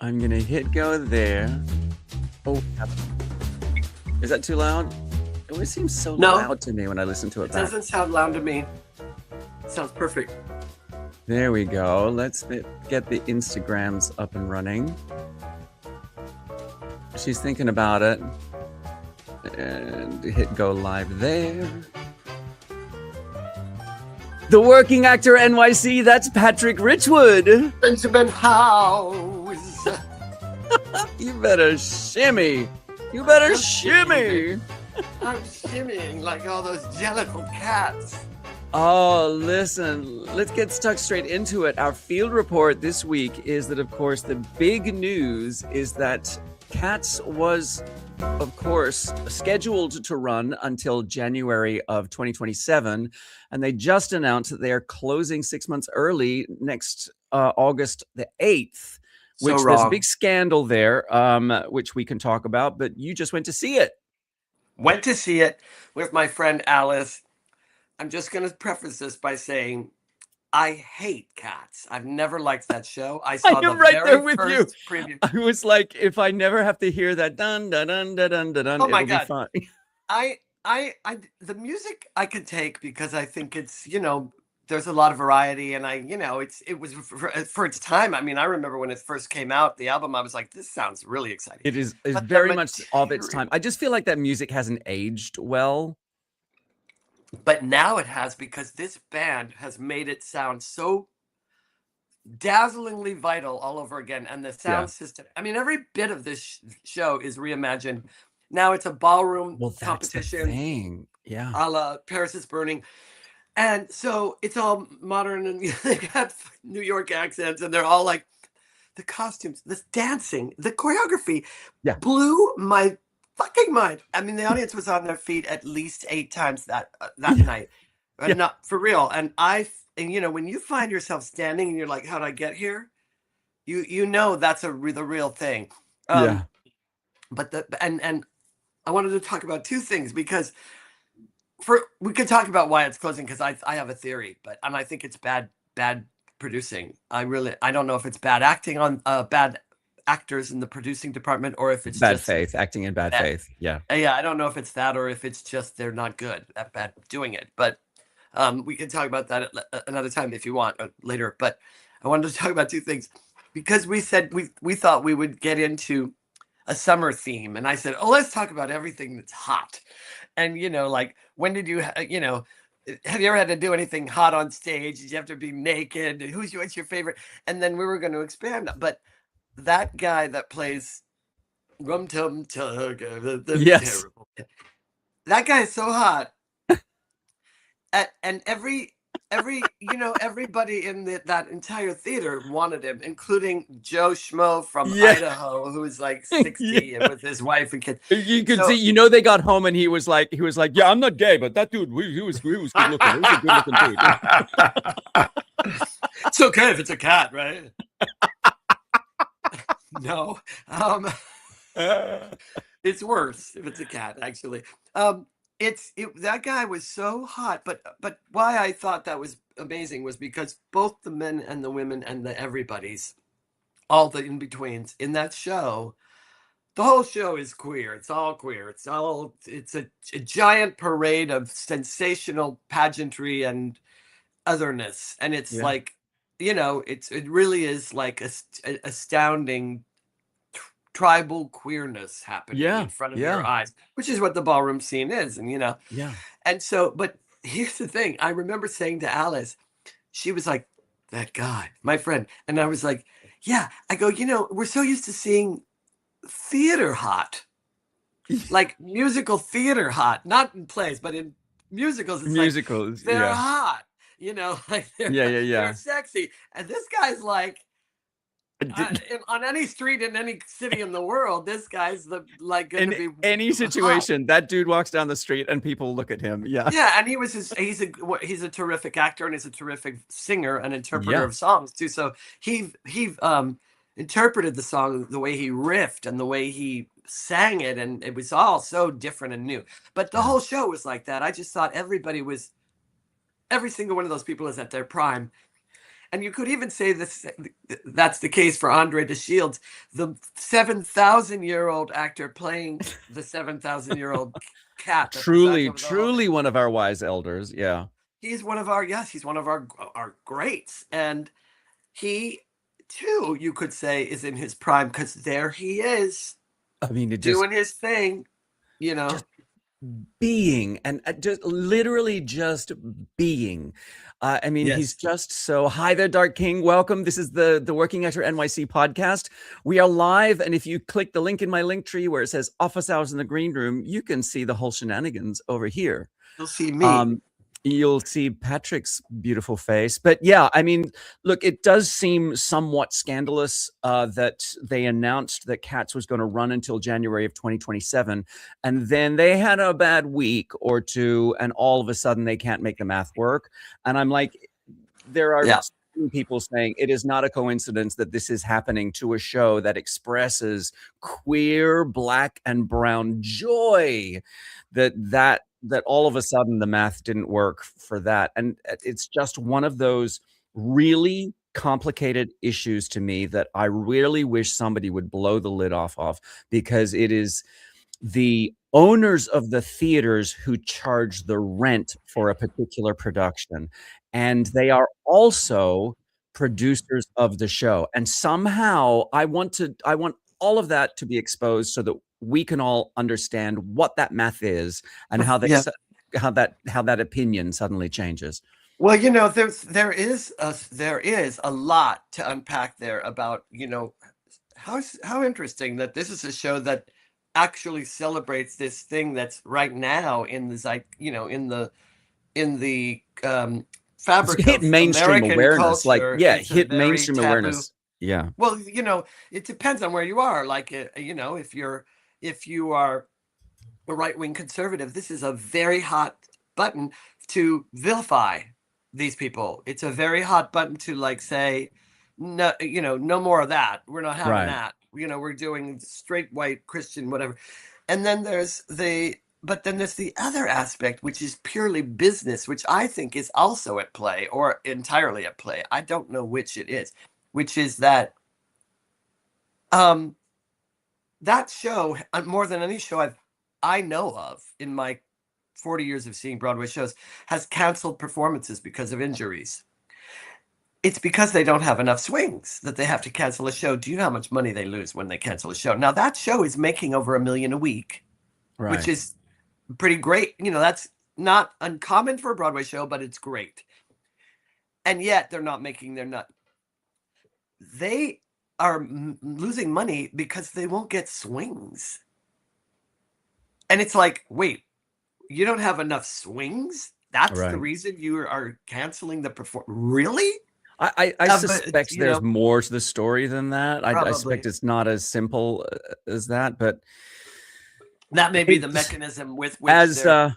I'm gonna hit go there. Oh, is that too loud? It always seems so loud to me when I listen to it back. It doesn't sound loud to me. It sounds perfect. There we go. Let's get the Instagrams up and running. She's thinking about it. And hit go live there. The Working Actor NYC, that's Patrick Richwood. Benjamin Howes. You better shimmy. You better shimmy. I'm shimmying like all those jellicle cats. Oh, listen, let's get stuck straight into it. Our field report this week is that, of course, the big news is that Cats was, of course, scheduled to run until January of 2027. And they just announced that they are closing 6 months early next August the 8th, which there's a big scandal there, which we can talk about. But you just went to see it. Went to see it with my friend Alice. I'm just going to preface this by saying I hate Cats. I've never liked that show. I saw the right there with you. Preview. I was like, if I never have to hear that dun dun dun dun dun dun, oh my it'll God. be fine. The music I could take because I think it's, there's a lot of variety, and it was for its time. I mean, I remember when it first came out, the album, I was like, this sounds really exciting. It is very much of its time. I just feel like that music hasn't aged well. But now it has, because this band has made it sound so dazzlingly vital all over again. And the sound system, I mean, every bit of this show is reimagined. Now it's a ballroom competition. The thing. Yeah. A la Paris is Burning. And so it's all modern, and they have New York accents, and they're all like, the costumes, the dancing, the choreography blew my fucking mind. I mean, the audience was on their feet at least 8 times that night. Not for real. And when you find yourself standing and you're like, how'd I get here? You know that's the real thing. But and I wanted to talk about 2 things, because we could talk about why it's closing, because I have a theory, and I think it's bad producing. I don't know if it's bad acting on bad actors in the producing department, or if it's bad just faith, acting in bad faith. Yeah. I don't know if it's that, or if it's just they're not good at bad doing it. But we can talk about that at another time if you want, later. But I wanted to talk about 2 things, because we said we thought we would get into a summer theme, and I said, let's talk about everything that's hot. And like, when did you have you ever had to do anything hot on stage? Did you have to be naked? What's your favorite? And then we were going to expand, but that guy that plays Rum Tum Tug, terrible. That guy is so hot. And everybody in that entire theater wanted him, including Joe Schmo from Idaho, who was like 60 and with his wife and kids. You could see, they got home and he was like, yeah, I'm not gay, but that dude, he was good looking. He was a good looking dude. It's okay if it's a cat, right? No. It's worse if it's a cat, actually. That guy was so hot, but why I thought that was amazing was because both the men and the women and the everybody's, all the in-betweens in that show, the whole show is queer. It's all queer. It's a giant parade of sensational pageantry and otherness. And it's like, it really is like astounding tribal queerness happening in front of your eyes, which is what the ballroom scene is. And and so, but here's the thing, I remember saying to Alice, she was like, that guy, my friend, and I was like, I go, we're so used to seeing theater hot, like musical theater hot, not in plays, but in musicals. It's they're hot, like they're sexy, and this guy's like, on any street in any city in the world, this guy's going to be any situation hot. That dude walks down the street and people look at him. And he's a terrific actor, and he's a terrific singer and interpreter of songs too. So he interpreted the song the way he riffed and the way he sang it, and it was all so different and new. But the whole show was like that. I just thought every single one of those people is at their prime. And you could even say this, that's the case for Andre de Shields, the 7,000-year-old actor playing the 7,000-year-old cat that presides Truly, over the whole thing. truly one of our wise elders. Yeah. He's one of our, yes, he's one of our greats. And he, too, you could say, is in his prime, because there he is I mean, it just doing his thing, you know. Just being, and just literally just being. I mean, he's Yes. just so. Hi there, Dark King. Welcome. This is the Working Actor NYC podcast. We are live, and if you click the link in my link tree where it says "Office Hours in the Green Room," you can see the whole shenanigans over here. You'll see me. You'll see Patrick's beautiful face. But yeah, I mean, look, it does seem somewhat scandalous that they announced that Cats was going to run until January of 2027. And then they had a bad week or two, and all of a sudden they can't make the math work. And I'm like, there are people saying it is not a coincidence that this is happening to a show that expresses queer, black, and brown joy, that all of a sudden the math didn't work for that. And it's just one of those really complicated issues to me that I really wish somebody would blow the lid off of, because it is the owners of the theaters who charge the rent for a particular production, and they are also producers of the show. And somehow I want all of that to be exposed so that we can all understand what that math is and how that opinion suddenly changes. Well, you know, there is a lot to unpack there about, you know, how interesting that this is a show that actually celebrates this thing that's right now in the fabric It's hit of mainstream American awareness, culture. hit very mainstream taboo. awareness. Yeah. Well, you know, it depends on where you are. Like, you know, if you are a right-wing conservative, this is a very hot button to vilify these people. It's a very hot button to, like, say, no, you know, no more of that. We're not having that. You know, we're doing straight white Christian whatever. And then there's the other aspect, which is purely business, which I think is also at play, or entirely at play. I don't know which it is, which is that that show, more than any show I know of in my 40 years of seeing Broadway shows, has canceled performances because of injuries. It's because they don't have enough swings that they have to cancel a show. Do you know how much money they lose when they cancel a show? Now, that show is making over $1 million a week, which is pretty great. You know, that's not uncommon for a Broadway show, but it's great. And yet they're not making their nut. They are losing money because they won't get swings. And it's like, wait, you don't have enough swings? That's the reason you are canceling the performance? Really? I suspect there's more to the story than that. I suspect it's not as simple as that, but that may be the mechanism with which that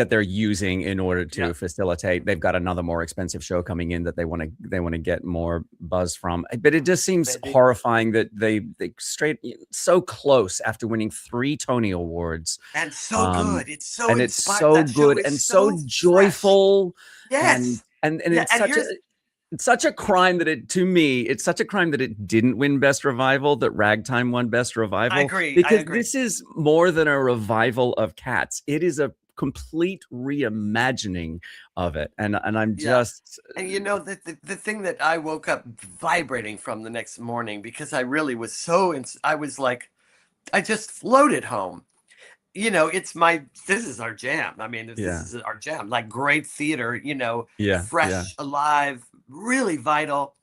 they're using in order to facilitate. They've got another more expensive show coming in that they want to get more buzz from. But it just seems horrifying that they straight so close after winning 3 Tony Awards, and so good. It's so and it's so good and so joyful. Yes, and it's such a crime that it's such a crime that it didn't win Best Revival, that Ragtime won Best Revival. I agree. Because this is more than a revival of Cats. It is a complete reimagining of it. And I'm just... And you know, the thing that I woke up vibrating from the next morning, because I really was I was like, I just floated home. You know, this is our jam. I mean, this is our jam. Like, great theater, you know, fresh, alive, really vital,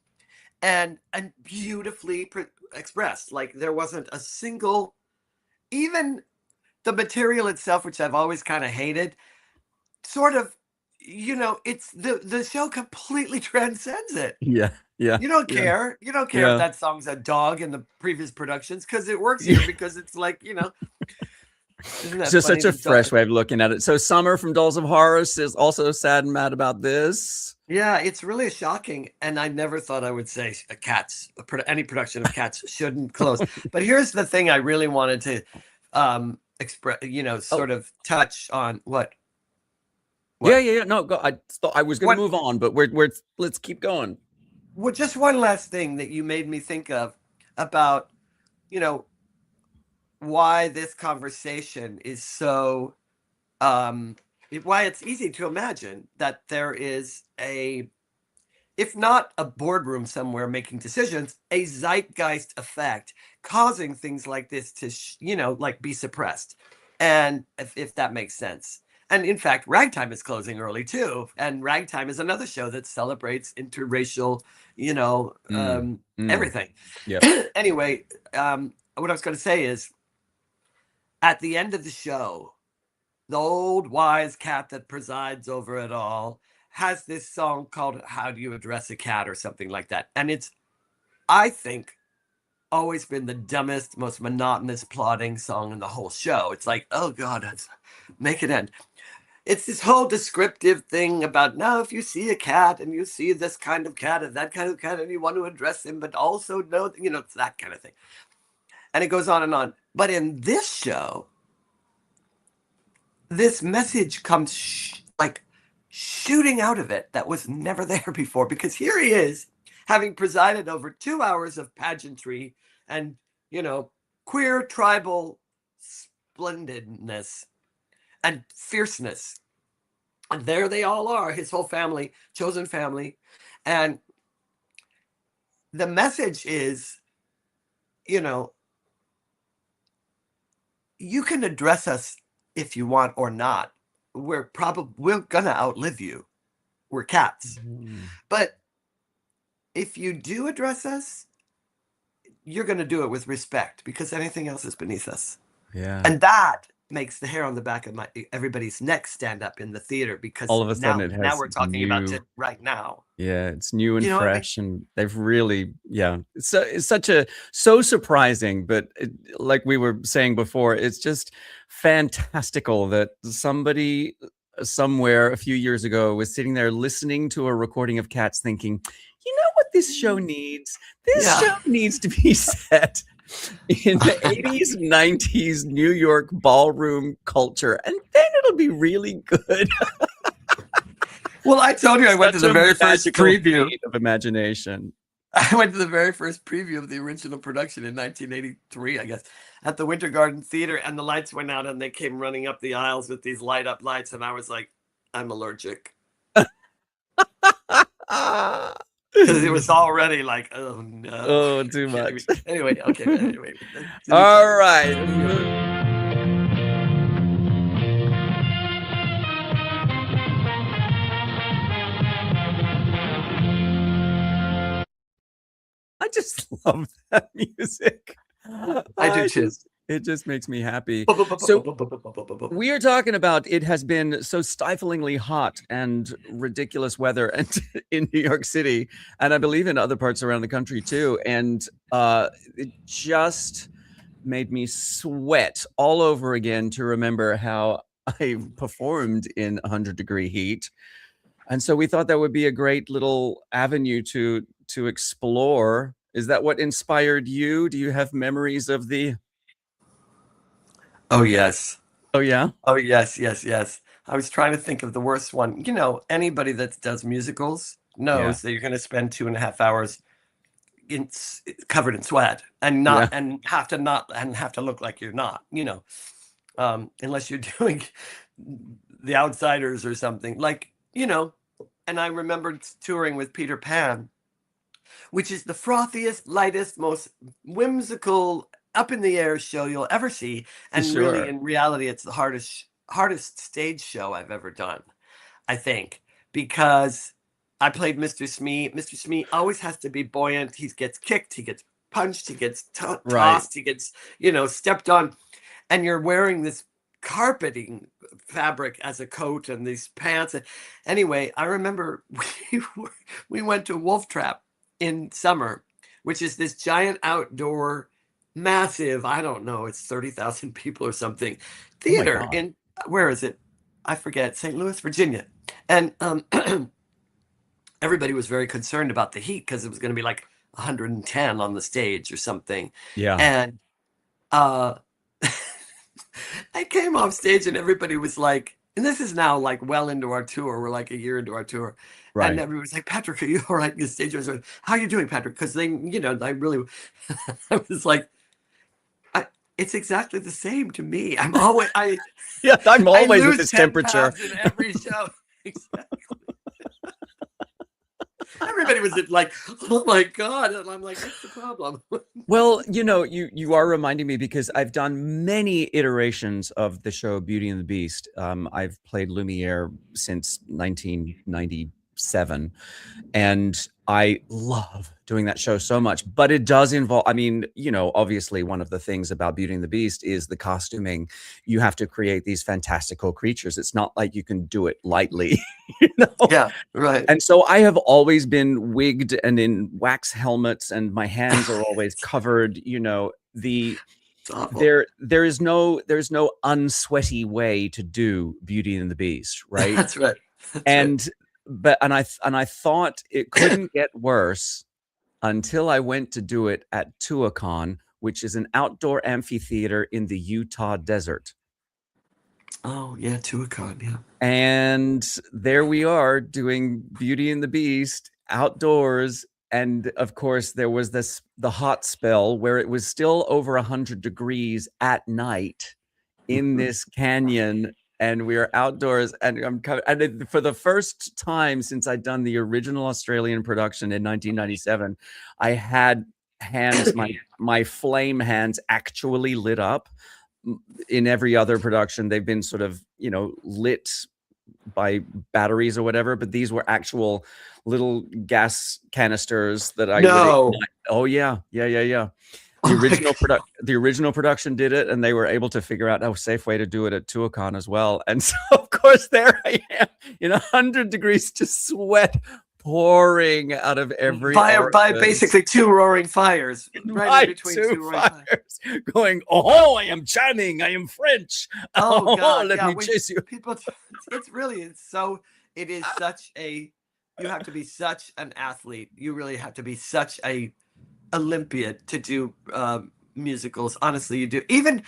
and beautifully expressed. Like, there wasn't a single, even the material itself, which I've always kind of hated, sort of, you know, it's the show completely transcends it. Yeah. You don't care. You don't care if that song's a dog in the previous productions, because it works here, because it's like, you know. It's just such a fresh way of looking at it. So Summer from Dolls of Horror is also sad and mad about this. Yeah, it's really shocking. And I never thought I would say any production of Cats shouldn't close. But here's the thing I really wanted to express, you know, sort of touch on. What? Yeah, What? yeah, yeah. No, go. I thought I was going to What? move on, but let's keep going. Well, just one last thing that you made me think of about, you know, why this conversation is so, um, why it's easy to imagine that there is a, if not a boardroom somewhere making decisions, a zeitgeist effect causing things like this to, like be suppressed. And if that makes sense. And in fact, Ragtime is closing early too. And Ragtime is another show that celebrates interracial, Mm, mm, everything. yep. Anyway, what I was going to say is at the end of the show, the old wise cat that presides over it all has this song called How Do You Address a Cat or something like that. And it's, I think, always been the dumbest, most monotonous, plodding song in the whole show. It's like, oh God, make it end. It's this whole descriptive thing about now, if you see a cat and you see this kind of cat and that kind of cat and you want to address him, but also know, it's that kind of thing. And it goes on and on. But in this show, this message comes like shooting out of it that was never there before, because here he is having presided over 2 hours of pageantry and queer tribal splendidness and fierceness, and there they all are, his whole family, chosen family. And the message is, you know you can address us if you want or not. We're gonna outlive you. We're cats. Mm. But if you do address us, you're going to do it with respect, because anything else is beneath us. Yeah. And that makes the hair on the back of everybody's neck stand up in the theater, because All of a sudden, it now has we're talking about it right now. yeah, it's new and You know what I mean? fresh, and they've really, yeah. It's so surprising, but like we were saying before, it's just fantastical that somebody somewhere a few years ago was sitting there listening to a recording of Cats, thinking, you know what this show needs? This Yeah. show needs to be set in the 80s, 90s New York ballroom culture, and then it'll be really good. Well, I told you I went to the very first preview of imagination. I went to the very first preview of the original production in 1983, I guess, at the Winter Garden Theater, and the lights went out and they came running up the aisles with these light up lights, and I was like, I'm allergic. Because it was already like, oh no. Oh, too much. Anyway, okay. Anyway. All right. I just love that music. I do too. It just makes me happy. So we are talking about, it has been so stiflingly hot and ridiculous weather and in New York City, and I believe in other parts around the country too. And it just made me sweat all over again to remember how I performed in 100-degree heat. And so we thought that would be a great little avenue to explore. Is that what inspired you? Do you have memories of the... Oh, yes. Oh, yeah? Oh, yes. I was trying to think of the worst one. Anybody that does musicals knows that you're going to spend 2.5 hours covered in sweat and have to look like you're not, unless you're doing The Outsiders or something like, and I remembered touring with Peter Pan, which is the frothiest, lightest, most whimsical, up in the air show you'll ever see. And really, in reality, it's the hardest stage show I've ever done, I think, because I played Mr. Smee. Mr. Smee always has to be buoyant. He gets kicked, he gets punched, he gets tossed, he gets, stepped on. And you're wearing this carpeting fabric as a coat and these pants. Anyway, I remember we went to Wolf Trap in summer, which is this giant outdoor, massive, I don't know, it's 30,000 people or something, theater in, where is it? I forget, St. Louis, Virginia. And everybody was very concerned about the heat because it was going to be like 110 on the stage or something. Yeah. And I came off stage and everybody was like, and this is now like well into our tour. We're like a year into our tour. And Right. everybody's like, Patrick, are you all right? The stage was like, how are you doing, Patrick? Because they, I really, I was like, it's exactly the same to me. Yeah, I'm I always at lose this 10 temperature. pounds in every show. Exactly. Everybody was like, oh my God. And I'm like, what's the problem? Well, you are reminding me because I've done many iterations of the show Beauty and the Beast. I've played Lumiere since 1997, and I love doing that show so much. But it does involve, I mean, obviously one of the things about Beauty and the Beast is the costuming. You have to create these fantastical creatures. It's not like you can do it lightly, you know? Yeah, right. And so I have always been wigged and in wax helmets, and my hands are always covered. It's awful. There's no unsweaty way to do Beauty and the Beast, right? That's right. That's right. And I thought it couldn't get worse until I went to do it at Tuacahn, which is an outdoor amphitheater in the Utah desert. Oh, yeah, Tuacahn, yeah. And there we are doing Beauty and the Beast outdoors. And of course, there was the hot spell where it was still over 100 degrees at night in this canyon. And we are outdoors, and for the first time since I'd done the original Australian production in 1997, I had hands, my flame hands actually lit up. In every other production, they've been sort of, lit by batteries or whatever, but these were actual little gas canisters that I would No. ignite. Oh yeah. The Oh my original God. the original production did it, and they were able to figure out a safe way to do it at Tuacahn as well. And so of course there I am in 100 degrees, just sweat pouring out of every By orifice. basically two roaring fires, right in between two roaring fires. Going, oh, I am charming, I am French. Oh God, let yeah. me chase you. People, it is such a. You have to be such an athlete. You really have to be such a Olympian to do musicals. Honestly, you do. Even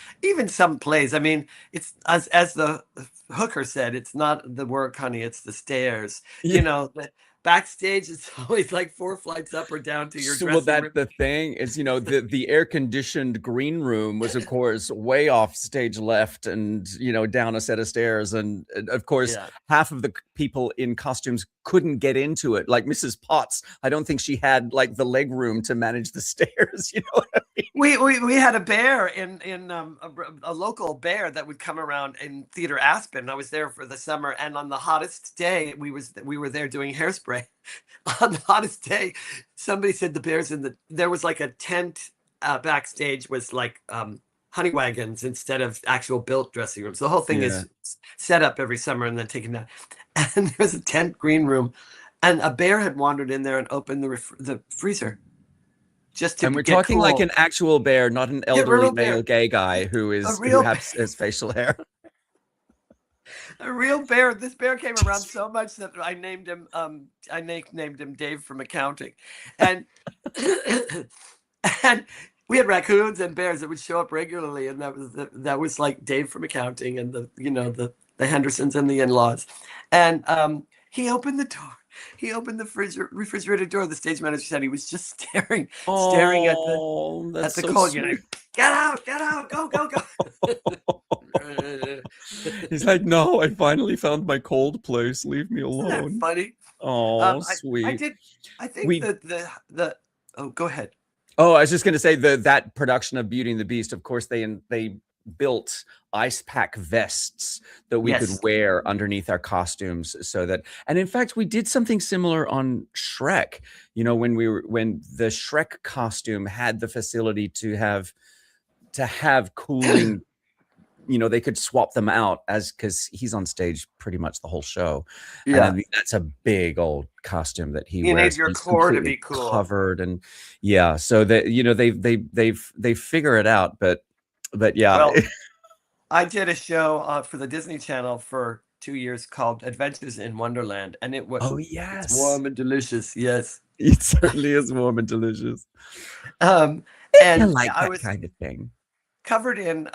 some plays. I mean, it's as the hooker said, it's not the work, honey. It's the stairs. Yeah. The backstage, it's always like 4 flights up or down to your Well, dressing room. the thing is, the air conditioned green room was, of course, way off stage left, and down a set of stairs, and of course, Yeah. half of the people in costumes couldn't get into it. Like Mrs. Potts, I don't think she had like the leg room to manage the stairs. You know what I mean? We had a bear in a local bear that would come around in Theater Aspen. I was there for the summer, and on the hottest day, we were there doing Hairspray. On the hottest day, somebody said the bears there was like a tent backstage was like honey wagons instead of actual built dressing rooms. The whole thing Yeah. is set up every summer and then taken down. And there was a tent green room, and a bear had wandered in there and opened the freezer. Just to And we're get talking cool. like an actual bear, not an elderly real male bear. gay guy who has facial hair. A real bear. This bear came around so much that I named him. I named him Dave from accounting, and and we had raccoons and bears that would show up regularly, and that was like Dave from accounting, and the Hendersons and the in-laws, and he opened the door. He opened the refrigerator door. The stage manager said he was just staring at That's the so cold. sweet. Get out, go, go, go. He's like, no, I finally found my cold place. Leave me Isn't that alone. funny? Oh, I sweet. think that the oh, go ahead. Oh, I was just going to say that production of Beauty and the Beast, of course, they built ice pack vests that we could wear underneath our costumes, so that, and in fact, we did something similar on Shrek. When the Shrek costume had the facility to have cooling. They could swap them out because he's on stage pretty much the whole show. Yeah. And I mean, that's a big old costume that he wears. Need your core to be cool. Covered, and yeah, so that they figure it out, but yeah. Well, I did a show for the Disney Channel for 2 years called Adventures in Wonderland, and it was yes, it's warm and delicious. Yes, it certainly is warm and delicious. And I like that kind of thing. Covered in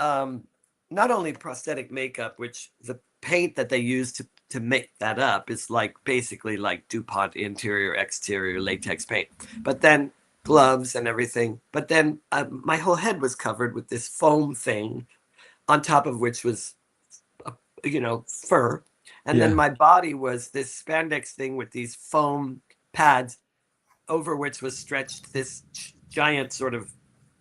not only prosthetic makeup, which the paint that they use to make that up is like basically like DuPont interior exterior latex paint, but then gloves and everything. But then my whole head was covered with this foam thing, on top of which was fur, and then Yeah. my body was this spandex thing with these foam pads over which was stretched this giant sort of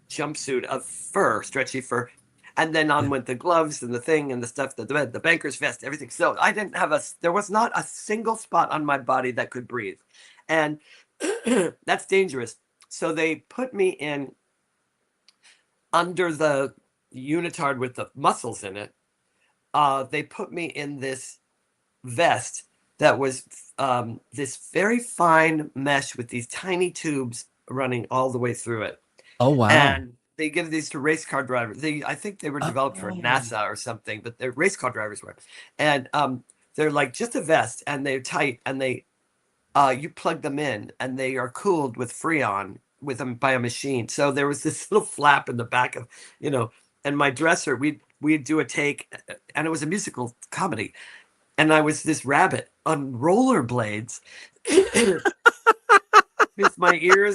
jumpsuit of fur, stretchy fur. And then on Yeah. went the gloves and the thing and the stuff, the banker's vest, everything. So I didn't have there was not a single spot on my body that could breathe. And that's dangerous. So they put me in under the unitard with the muscles in it. They put me in this vest that was this very fine mesh with these tiny tubes running all the way through it. Oh, wow. And they give these to race car drivers. I think they were developed for Oh. NASA or something, but they're race car drivers were. And they're like just a vest, and they're tight, and you plug them in, and they are cooled with Freon with them by a machine. So there was this little flap in the back of, and my dresser, we'd do a take, and it was a musical comedy. And I was this rabbit on rollerblades with my ears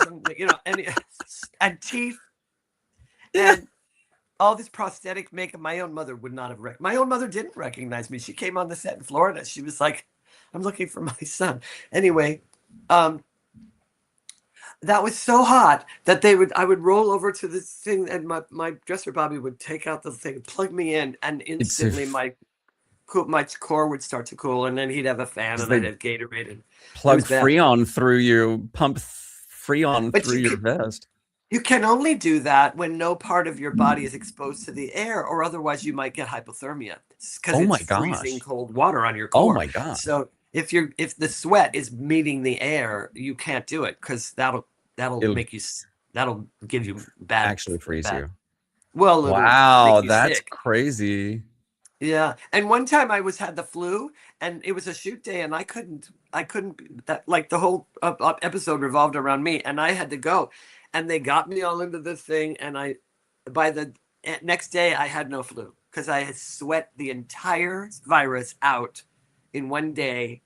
and teeth and all this prosthetic makeup. My own mother would not have my own mother didn't recognize me. She came on the set in Florida. She was like, I'm looking for my son. Anyway, that was so hot that I would roll over to this thing, and my dresser Bobby would take out the thing, plug me in, and instantly my core would start to cool, and then he'd have a fan, and I'd have Gatorade. And plug Freon through you, pump Freon through your vest. You can only do that when no part of your body is exposed to the air, or otherwise you might get hypothermia because it's freezing cold water on your core. Oh my god! So if the sweat is meeting the air, you can't do it because that'll give you bad. Actually freeze you. Well, wow, that's crazy. Yeah, and one time I had the flu, and it was a shoot day, and I couldn't. Like the whole episode revolved around me, and I had to go, and they got me all into this thing, and by the next day I had no flu because I had sweat the entire virus out in one day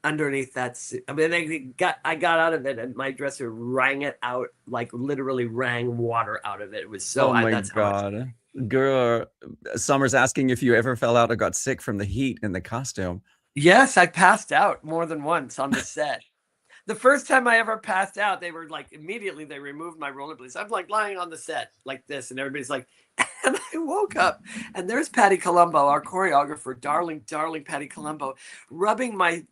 underneath that suit. I mean, I got out of it, and my dresser rang it out, like literally rang water out of it. It was so. Oh my god. Girl, Summer's asking if you ever fell out or got sick from the heat in the costume. Yes, I passed out more than once on the set. The first time I ever passed out, they were like, immediately they removed my rollerblades. I'm like lying on the set like this, and everybody's like, and I woke up, and there's Patty Colombo, our choreographer, darling Patty Colombo, rubbing my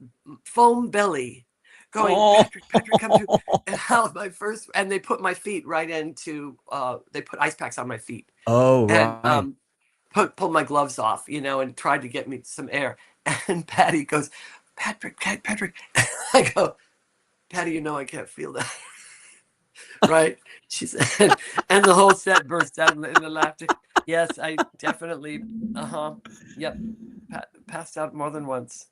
foam belly, going, Patrick, come to, and they put my feet right into, they put ice packs on my feet. Oh, right. And pulled my gloves off, and tried to get me some air. And Patty goes, Patrick. I go, Patty, I can't feel that. Right? She said, and the whole set burst out in the laughter. Yes, I definitely, yep, passed out more than once.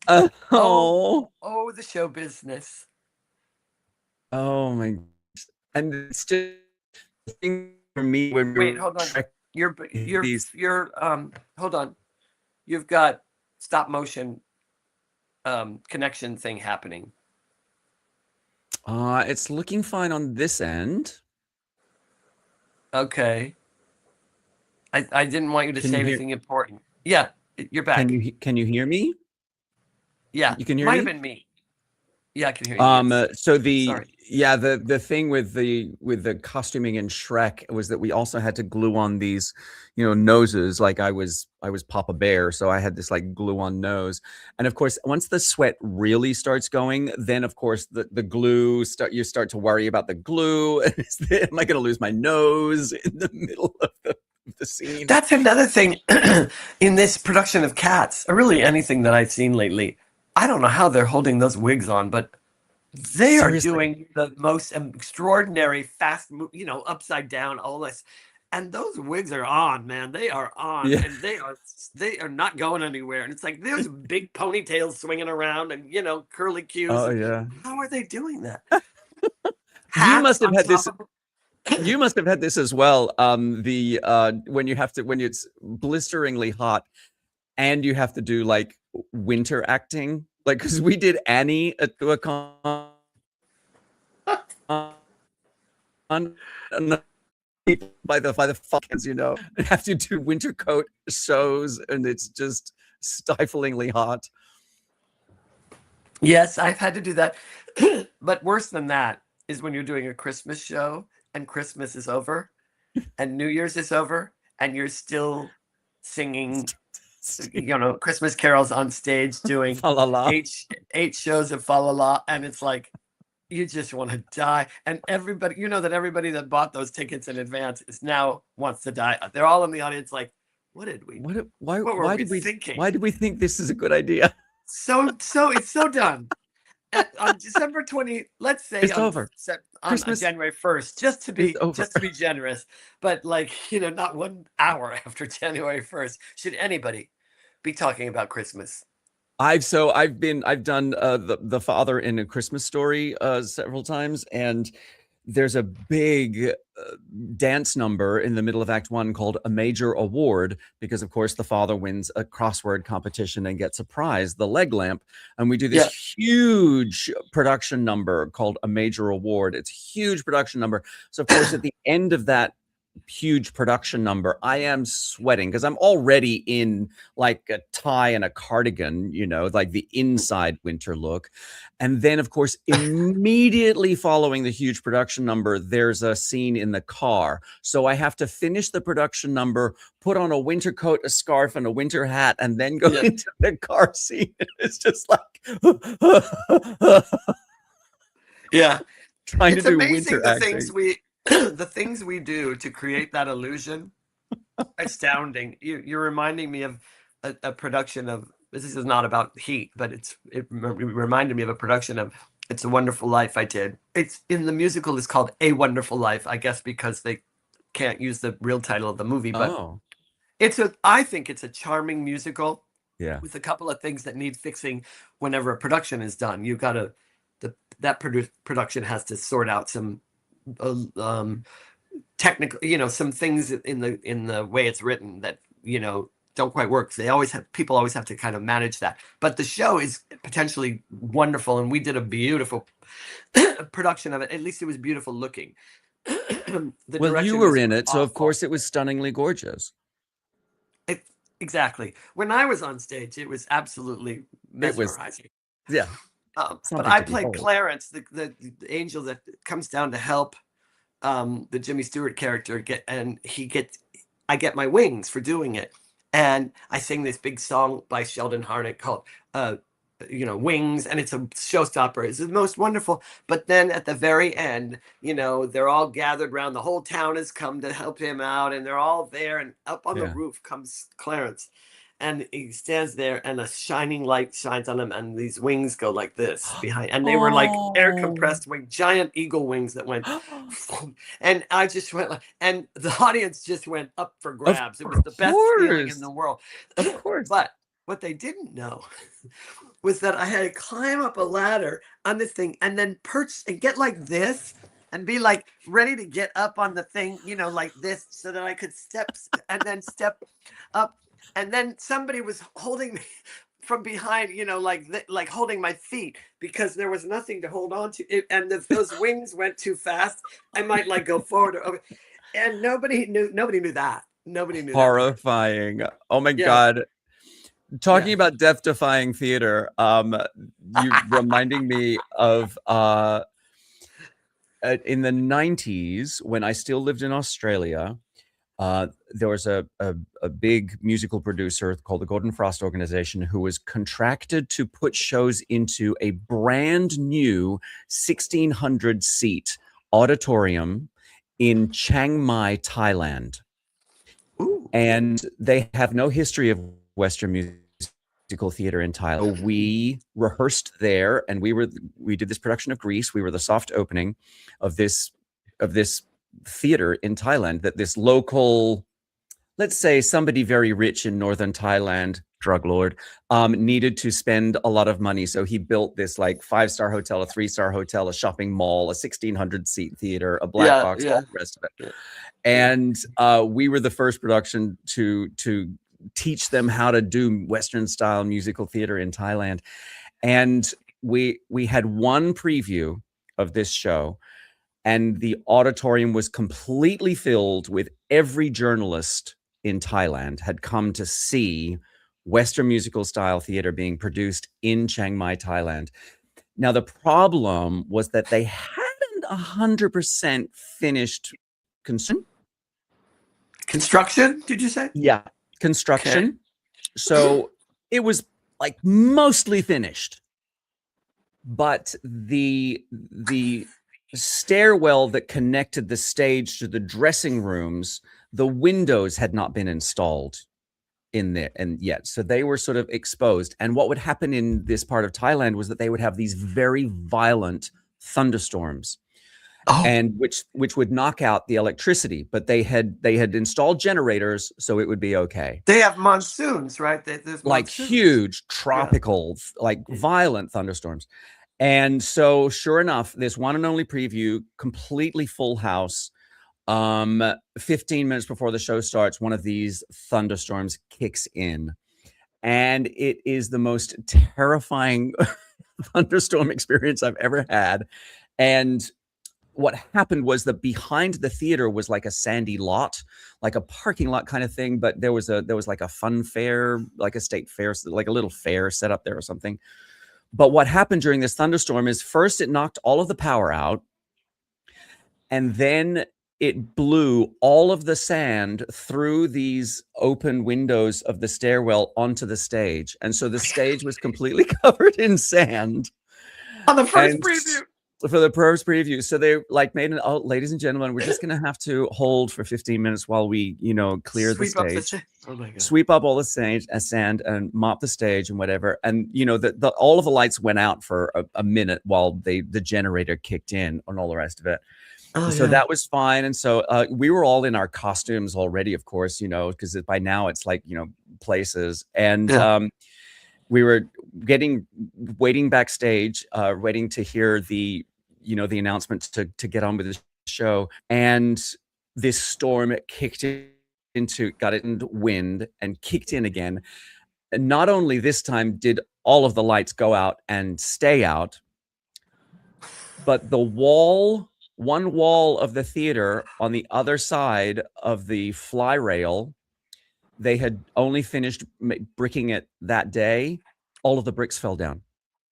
Oh, the show business. Oh my gosh. And it's just for me when wait, hold on. You're hold on. You've got stop motion connection thing happening. It's looking fine on this end. Okay. I didn't want you to say anything important. Yeah, you're back. Can you hear me? Yeah, you can hear me. Might me. have been me. Yeah, I can hear you. So the thing with the costuming in Shrek was that we also had to glue on these, noses. Like I was Papa Bear, so I had this like glue on nose. And of course, once the sweat really starts going, then of course the glue you start to worry about the glue. Am I going to lose my nose in the middle of the scene? That's another thing in this production of Cats, or really anything that I've seen lately. I don't know how they're holding those wigs on, but they are doing the most extraordinary fast move, upside down, all this. And those wigs are on, man. They are on, and they are not going anywhere. And it's like there's big ponytails swinging around, and curly cues. Oh yeah. How are they doing that? You must have had this. You must have had this as well. When it's blisteringly hot, and you have to do like winter acting, like because we did Annie at the con by the fuckers, and have to do winter coat shows, and it's just stiflingly hot. Yes, I've had to do that. But worse than that is when you're doing a Christmas show and Christmas is over and New Year's is over and you're still singing, Christmas carols on stage doing Fa la la. eight shows of Fa La La, and it's like you just want to die. And everybody, that everybody that bought those tickets in advance is now wants to die. They're all in the audience like, what did we? Why did we thinking? Why did we think this is a good idea? So it's so done. On December 20, let's say it's on, over. On January 1st, just to be generous, but not 1 hour after January 1st should anybody be talking about Christmas. I've done the Father in A Christmas Story several times, and there's a big dance number in the middle of Act 1 called A Major Award, because of course the father wins a crossword competition and gets a prize, the leg lamp, and we do this huge production number called A Major Award. It's a huge production number. So of course at the end of that huge production number, I am sweating because I'm already in like a tie and a cardigan, like the inside winter look. And then of course, immediately following the huge production number, there's a scene in the car. So I have to finish the production number, put on a winter coat, a scarf, and a winter hat, and then go into the car scene. It's just like, trying to do winter acting. The things we do to create that illusion, astounding. You're reminding me of a production of, this is not about heat, but it reminded me of a production of It's a Wonderful Life I did. It's in the musical is called A Wonderful Life, I guess because they can't use the real title of the movie, but I think it's a charming musical with a couple of things that need fixing whenever a production is done. You've got to, that production has to sort out some technical, some things in the way it's written that don't quite work. People always have to kind of manage that. But the show is potentially wonderful, and we did a beautiful production of it. At least it was beautiful looking. Well, you were in it, so of course it was stunningly gorgeous. Exactly. When I was on stage, it was absolutely mesmerizing. But I played Clarence, the angel that comes down to help the Jimmy Stewart character I get my wings for doing it. And I sing this big song by Sheldon Harnick called Wings, and it's a showstopper. It's the most wonderful. But then at the very end, they're all gathered around. The whole town has come to help him out, and they're all there. And up on the roof comes Clarence. And he stands there, and a shining light shines on him, and these wings go like this behind. And they were like air compressed wings, giant eagle wings that went. And I just went, and the audience just went up for grabs. It was the best feeling in the world. Of course. But what they didn't know was that I had to climb up a ladder on this thing and then perch and get like this and be like ready to get up on the thing, like this, so that I could step up. And then somebody was holding me from behind, like holding my feet, because there was nothing to hold on to. And if those wings went too fast, I might like go forward. And nobody knew that. Nobody knew. Horrifying. That. Oh my God. Talking about death-defying theater, you reminding me of in the 90s when I still lived in Australia. There was a big musical producer called the Gordon Frost Organization who was contracted to put shows into a brand new 1,600 seat auditorium in Chiang Mai, Thailand. Ooh. And they have no history of Western musical theater in Thailand. We rehearsed there, and we did this production of Grease. We were the soft opening of this theater in Thailand that this local, let's say somebody very rich in northern Thailand, drug lord, needed to spend a lot of money. So he built this like 5-star hotel, a 3-star hotel, a shopping mall, a 1,600 seat theater, a black box, all the rest of it. And we were the first production to teach them how to do Western style musical theater in Thailand. And we had one preview of this show, and the auditorium was completely filled with every journalist in Thailand had come to see Western musical style theater being produced in Chiang Mai, Thailand. Now, the problem was that they hadn't 100% finished construction, did you say? Yeah, construction. Okay. So it was like mostly finished, but the stairwell that connected the stage to the dressing rooms, the windows had not been installed in there and yet, so they were sort of exposed. And what would happen in this part of Thailand was that they would have these very violent thunderstorms, and which would knock out the electricity, but they had installed generators, so it would be okay. They have monsoons, right? There's like monsoons. Huge tropical, violent thunderstorms. And so sure enough, this one and only preview, completely full house. 15 minutes before the show starts, one of these thunderstorms kicks in, and it is the most terrifying thunderstorm experience I've ever had. And what happened was that behind the theater was like a sandy lot, like a parking lot kind of thing, but there was like a fun fair, like a state fair, like a little fair set up there or something. But what happened during this thunderstorm is first it knocked all of the power out, and then it blew all of the sand through these open windows of the stairwell onto the stage. And so the stage was completely covered in sand. On the first preview. For the first preview. So they like made ladies and gentlemen, we're just going to have to hold for 15 minutes while we, clear the stage. Oh my God. Sweep up all the sand and mop the stage and whatever. And, all of the lights went out for a minute while the generator kicked in and all the rest of it. So that was fine. And so we were all in our costumes already, of course, because by now it's like, places. And we were waiting backstage, waiting to hear the announcement to get on with the show. And this storm got into wind and kicked in again. And not only this time did all of the lights go out and stay out, but one wall of the theater on the other side of the fly rail, they had only finished bricking it that day. All of the bricks fell down,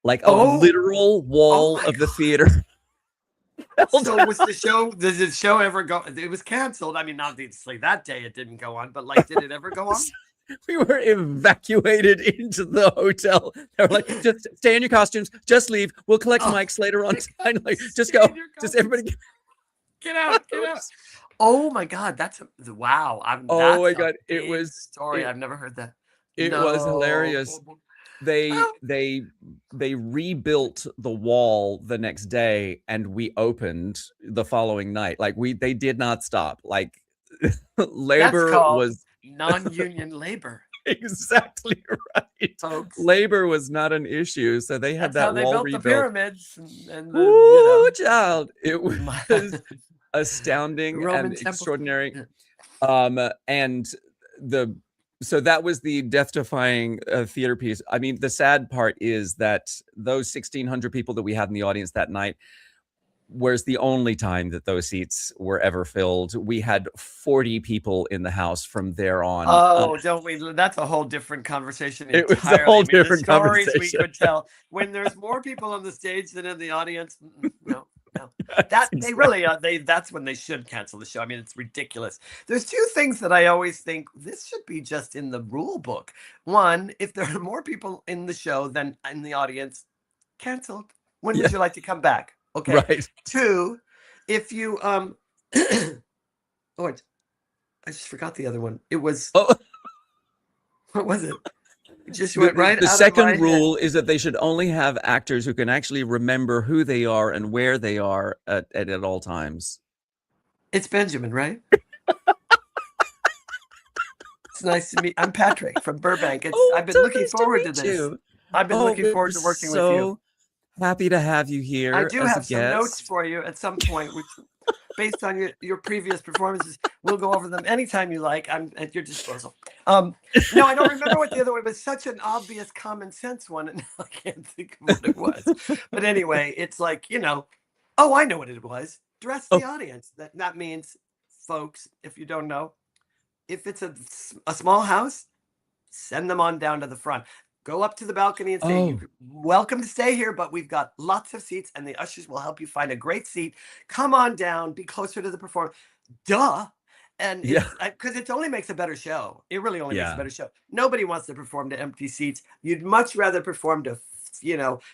like a literal wall of the theater. So was the show? Did the show ever go? It was canceled. I mean, obviously that day it didn't go on, but did it ever go on? We were evacuated into the hotel. They were like, just stay in your costumes, just leave. We'll collect mics later on. Just go. Just everybody get out. Oh my God. Wow. Oh my God. It was story. I've never heard that. It was hilarious. They rebuilt the wall the next day, and we opened the following night. They did not stop. Labor was non-union labor. Exactly right. Folks. Labor was not an issue, so they had that wall wall rebuilt. The pyramids and child! It was astounding and extraordinary. So that was the death-defying theater piece. I mean, the sad part is that those 1,600 people that we had in the audience that night was the only time that those seats were ever filled. We had 40 people in the house from there on. Oh, don't we? That's a whole different conversation entirely. It was a whole different conversation. Stories we could tell when there's more people on the stage than in the audience. No. That's when they should cancel the show. I mean, it's ridiculous. There's two things that I always think this should be just in the rule book. One, if there are more people in the show than in the audience, canceled. When would you like to come back? Okay. Right. Two, if you I just forgot the other one. It was what was it? It just went right the out second of my rule head. is that they should only have actors who can actually remember who they are and where they are at all times. It's Benjamin, right? It's nice to meet. I'm Patrick from Burbank. I've been looking forward to this. I've been looking forward to working with you. Happy to have you here. I do have some notes for you at some point, which, based on your previous performances, we'll go over them anytime you like. I'm at your disposal. No, I don't remember what the other one was. Such an obvious common sense one, and now I can't think of what it was. But anyway, it's like, oh, I know what it was. Dress the Oh, audience. That means, folks, if you don't know, if it's a small house, send them on down to the front. Go up to the balcony and say, oh, "You're welcome to stay here, but we've got lots of seats, and the ushers will help you find a great seat. Come on down, be closer to the performer." Duh. And yeah, it's because it only makes a better show. It really only makes a yeah, better show. Nobody wants to perform to empty seats. You'd much rather perform to,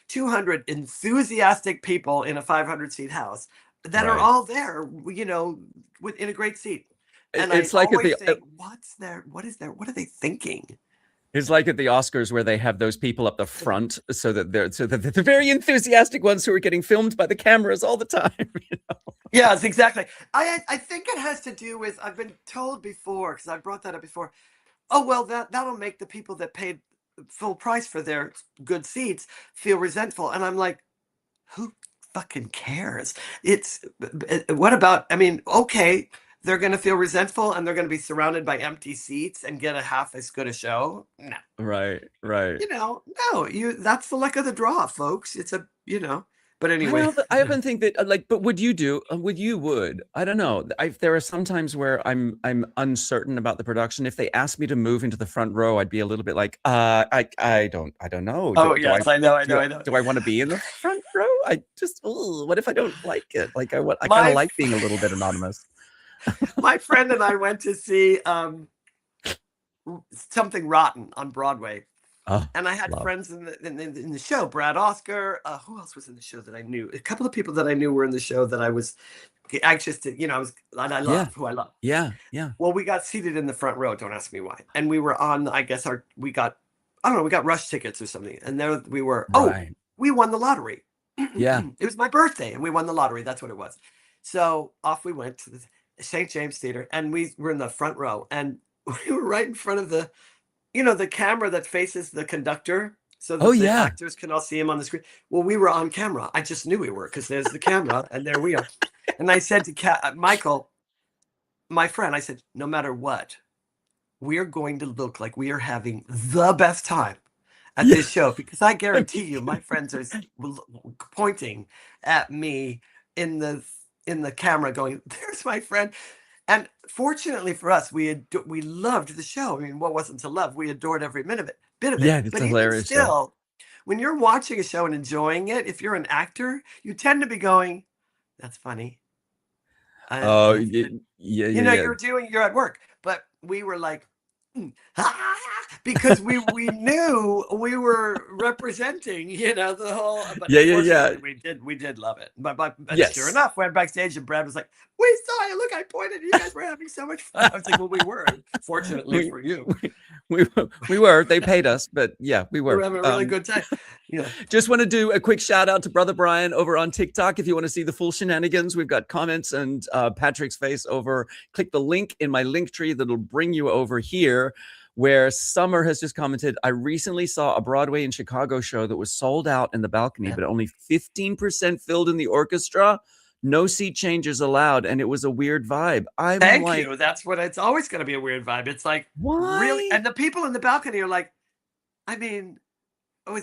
200 enthusiastic people in a 500 seat house that are right. all there, in a great seat. And I It's like at always the think, what are they thinking? it's like at the Oscars where they have those people up the front so that they're the very enthusiastic ones who are getting filmed by the cameras all the time. Yes, exactly. I think it has to do with, I've been told before, because I brought that up before. Oh, well, that'll make the people that paid full price for their good seats feel resentful. And I'm like, who fucking cares? What about, I mean, okay, they're going to feel resentful and they're going to be surrounded by empty seats and get a half as good a show. No, Right, right. no, that's the luck of the draw, folks. But anyway. I often think that but would you do? I don't know. There are some times where I'm uncertain about the production. If they asked me to move into the front row, I'd be a little bit like, I don't know. Oh, yes, I know, I know, I know. Do I want to be in the front row? I just, what if I don't like it? Like I kind My of like being a little bit anonymous. My friend and I went to see Something Rotten on Broadway. Oh, And I had love. friends in the show. Brad Oscar. Who else was in the show that I knew? A couple of people that I knew were in the show that I was anxious to, I Yeah, love, who I love. yeah, yeah, Well, we got seated in the front row. Don't ask me why. And we were on, I guess we got, I don't know, we got rush tickets or something. And there we were. Oh, right. we won the lottery. Yeah, It was my birthday, and we won the lottery. That's what it was. So off we went to the St. James Theater, and we were in the front row, and we were right in front of the camera that faces the conductor so oh that the yeah, actors can all see him on the screen. Well, we were on camera. I just knew we were because there's the camera and there we are. And I said to Michael, my friend, I said, no matter what, we're going to look like we are having the best time at yeah. this show, because I guarantee you my friends are pointing at me in the camera going, there's my friend. And fortunately for us, we loved the show. I mean, what wasn't to love? We adored every bit of it. Yeah, it's But a even hilarious show. still, when you're watching a show and enjoying it, if you're an actor, you tend to be going, "That's funny." Oh, That's yeah, good. yeah, yeah, yeah. You're at work, but we were like, "Ah," because we knew we were representing, the whole. But Yeah, yeah, yeah. fortunately, we did love it. But sure Yes. enough, went backstage and Brad was like, "We saw you. Look, I pointed. You guys were having so much fun." I was like, "Well, we were. Fortunately we, for you, we were. They paid us, but yeah, we we were were. having a really good time." Yeah. Just want to do a quick shout out to Brother Brian over on TikTok. If you want to see the full shenanigans, we've got comments and Patrick's face over. Click the link in my link tree that'll bring you over here, where Summer has just commented, I recently saw a Broadway in Chicago show that was sold out in the balcony, Yeah. but only 15% filled in the orchestra. No seat changes allowed, and it was a weird vibe. I'm Thank like, you. That's what it's always going to be, a weird vibe. It's like, really, why? and the people in the balcony are like, I mean,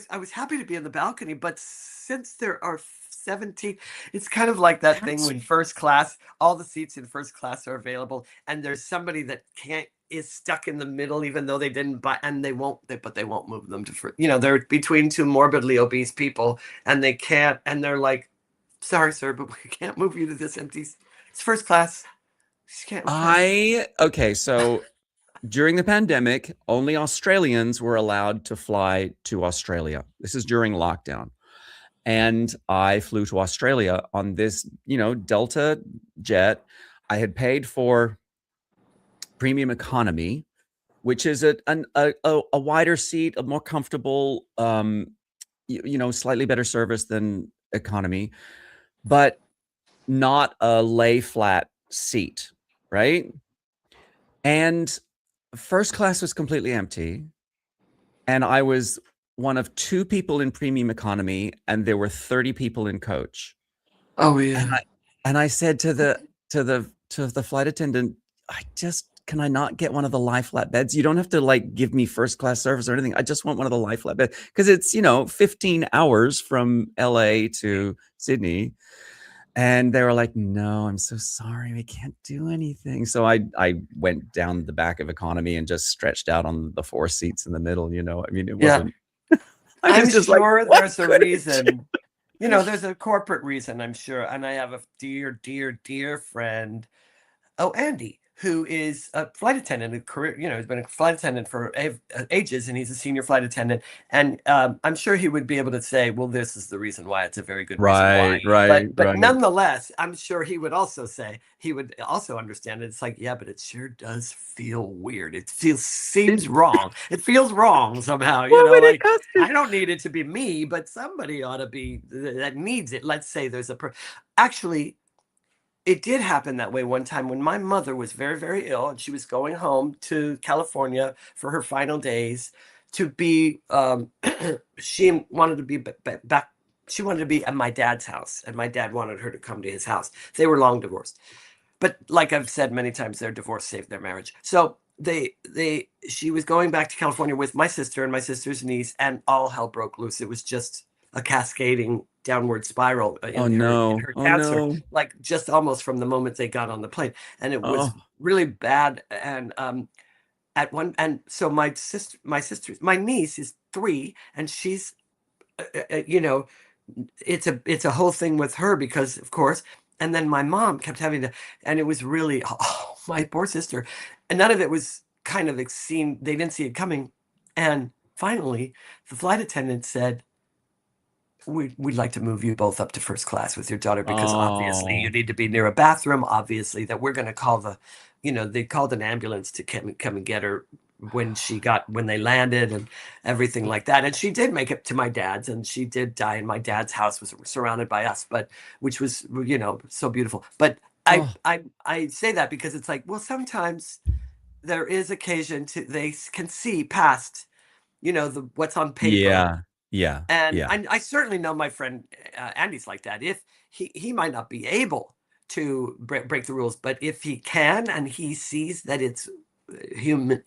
I was happy to be in the balcony, but since there are 17, it's kind of like that thing That's when first class, all the seats in first class are available, and there's somebody that is stuck in the middle, even though they didn't buy, and they won't move them to first. They're between two morbidly obese people, and they can't, and they're like, sorry, sir, but we can't move you to this empty. It's first class. You can't. okay, so during the pandemic, only Australians were allowed to fly to Australia. This is during lockdown. And I flew to Australia on this, Delta jet. I had paid for premium economy, which is a wider seat, a more comfortable, slightly better service than economy, but not a lay flat seat, right? And first class was completely empty, and I was one of two people in premium economy, and there were 30 people in coach. Oh yeah. And I said to the flight attendant, can I not get one of the lie flat beds? You don't have to like give me first class service or anything. I just want one of the lie flat beds because it's, 15 hours from LA to Sydney. And they were like, no, I'm so sorry. We can't do anything. So I went down the back of economy and just stretched out on the 4 seats in the middle. I mean, it Yeah. wasn't, I I'm was just like, sure what there's a could it reason. There's a corporate reason, I'm sure. And I have a dear, dear, dear friend. Oh, Andy, who is a flight attendant, a career, he's been a flight attendant for ages, and he's a senior flight attendant. And I'm sure he would be able to say, well, this is the reason why. It's a very good reason why. But nonetheless, I'm sure he would also say, he would also understand it. It's like, yeah, but it sure does feel weird. It seems wrong. It feels wrong somehow. What would it Like cost you? I don't need it to be me, but somebody ought to be that needs it. Let's say there's actually. It did happen that way one time when my mother was very, very ill and she was going home to California for her final days to be, she wanted to be back. She wanted to be at my dad's house, and my dad wanted her to come to his house. They were long divorced. But like I've said many times, their divorce saved their marriage. So she was going back to California with my sister and my sister's niece, and all hell broke loose. It was just a cascading downward spiral in her cancer, like just almost from the moment they got on the plane, and it was really bad. And so my niece is 3, and she's it's a whole thing with her because of course. And then my mom kept having to, and it was really, my poor sister, and none of it was kind of seen. They didn't see it coming, and finally, the flight attendant said, we'd like to move you both up to first class with your daughter because obviously you need to be near a bathroom. Obviously, that we're going to call they called an ambulance to come and get her when they landed and everything like that. And she did make it to my dad's, and she did die. And my dad's house was surrounded by us, which was so beautiful. But I say that because it's like, well, sometimes there is occasion they can see past what's on paper. Yeah. And I certainly know my friend Andy's like that. If he might not be able to break the rules, but if he can and he sees that it's human,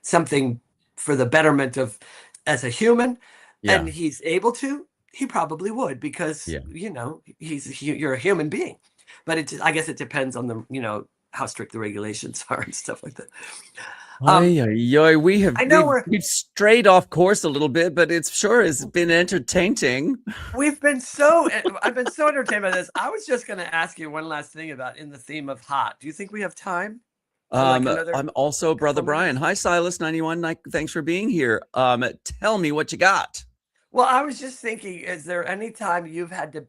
something for the betterment of as a human, and he's able to, he probably would because you're a human being. But I guess it depends on the how strict the regulations are and stuff like that. We've strayed off course a little bit, but it sure has been entertaining. I've been so entertained by this. I was just going to ask you one last thing about in the theme of hot. Do you think we have time? I'm also Brother Brian. Hi, Silas 91. Thanks for being here. Tell me what you got. Well, I was just thinking, is there any time you've had to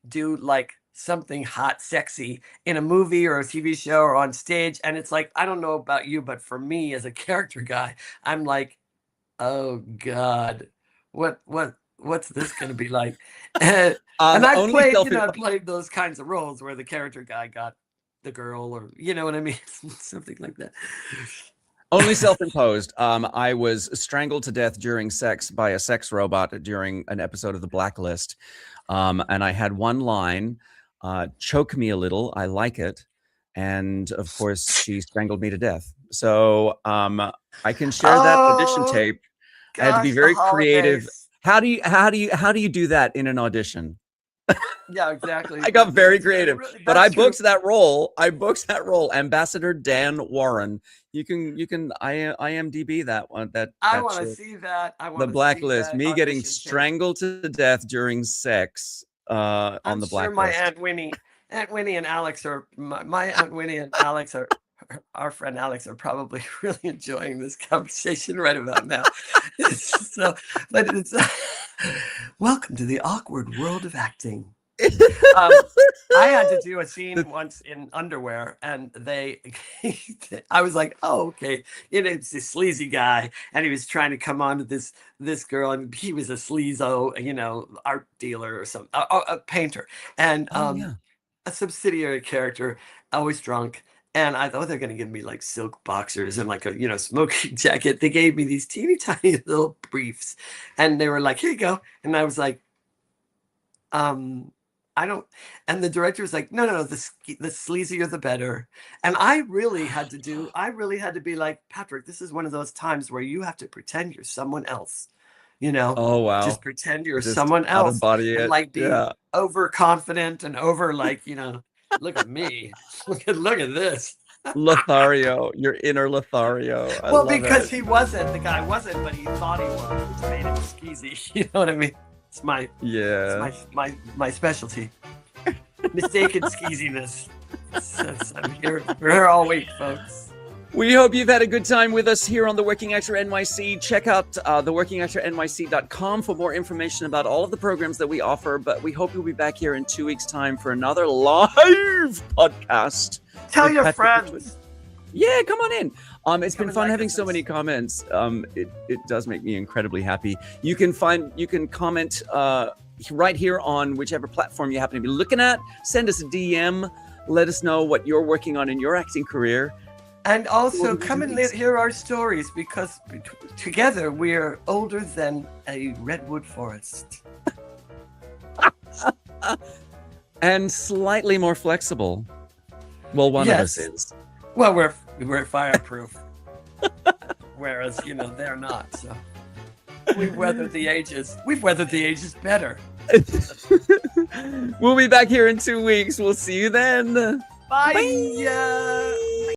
do like something hot, sexy in a movie or a TV show or on stage? And it's like, I don't know about you, but for me as a character guy, I'm like, oh God, what's this going to be like? And I've played those kinds of roles where the character guy got the girl, or you know what I mean? Something like that. Only self-imposed. I was strangled to death during sex by a sex robot during an episode of The Blacklist. And I had one line, choke me a little, I like it. And of course, she strangled me to death. So I can share that audition tape. I had to be very creative. How do you do that in an audition? Yeah, exactly. I got very creative, but I booked that role. Ambassador Dan Warren. You can IMDb that one. I want to see that. The Blacklist. Me getting strangled to death during sex on the Blacklist. My Aunt Winnie and Alex are my Aunt Winnie and Alex are. Our friend Alex are probably really enjoying this conversation right about now. Welcome to the awkward world of acting. I had to do a scene once in underwear, and I was like, oh, okay. It's this sleazy guy, and he was trying to come on to this girl, and he was a sleazo, art dealer or something, a painter, and a subsidiary character, always drunk. And I thought they're going to give me like silk boxers and like a, smoking jacket. They gave me these teeny tiny little briefs, and they were like, here you go. And I was like, I don't. And the director was like, no, no, no, the sleazier the better. And I really had to be like, Patrick, this is one of those times where you have to pretend you're someone else, you know, Oh, wow. just pretend you're Just someone out of else body and it. like be Yeah. overconfident and over like, look at me, look at this. Lothario, your inner Lothario. I Well, love because it. the guy wasn't, but he thought he was, which made him skeezy. You know what I mean? It's my Yeah. my specialty. Mistaken skeeziness. We're here all week, folks. We hope you've had a good time with us here on the Working Actor NYC. Check out theworkingactornyc.com for more information about all of the programs that we offer. But we hope you'll be back here in 2 weeks' time for another live podcast. Tell with your Patrick friends. Richwood. Yeah, come on in. It's Come been and fun like having us. so many comments. It does make me incredibly happy. You can comment right here on whichever platform you happen to be looking at. Send us a DM. Let us know what you're working on in your acting career. And also come and hear our stories, because together we're older than a redwood forest. And slightly more flexible. Well, one of us is. Well, we're fireproof, whereas they're not. So we've weathered the ages. We've weathered the ages better. We'll be back here in 2 weeks. We'll see you then. Bye.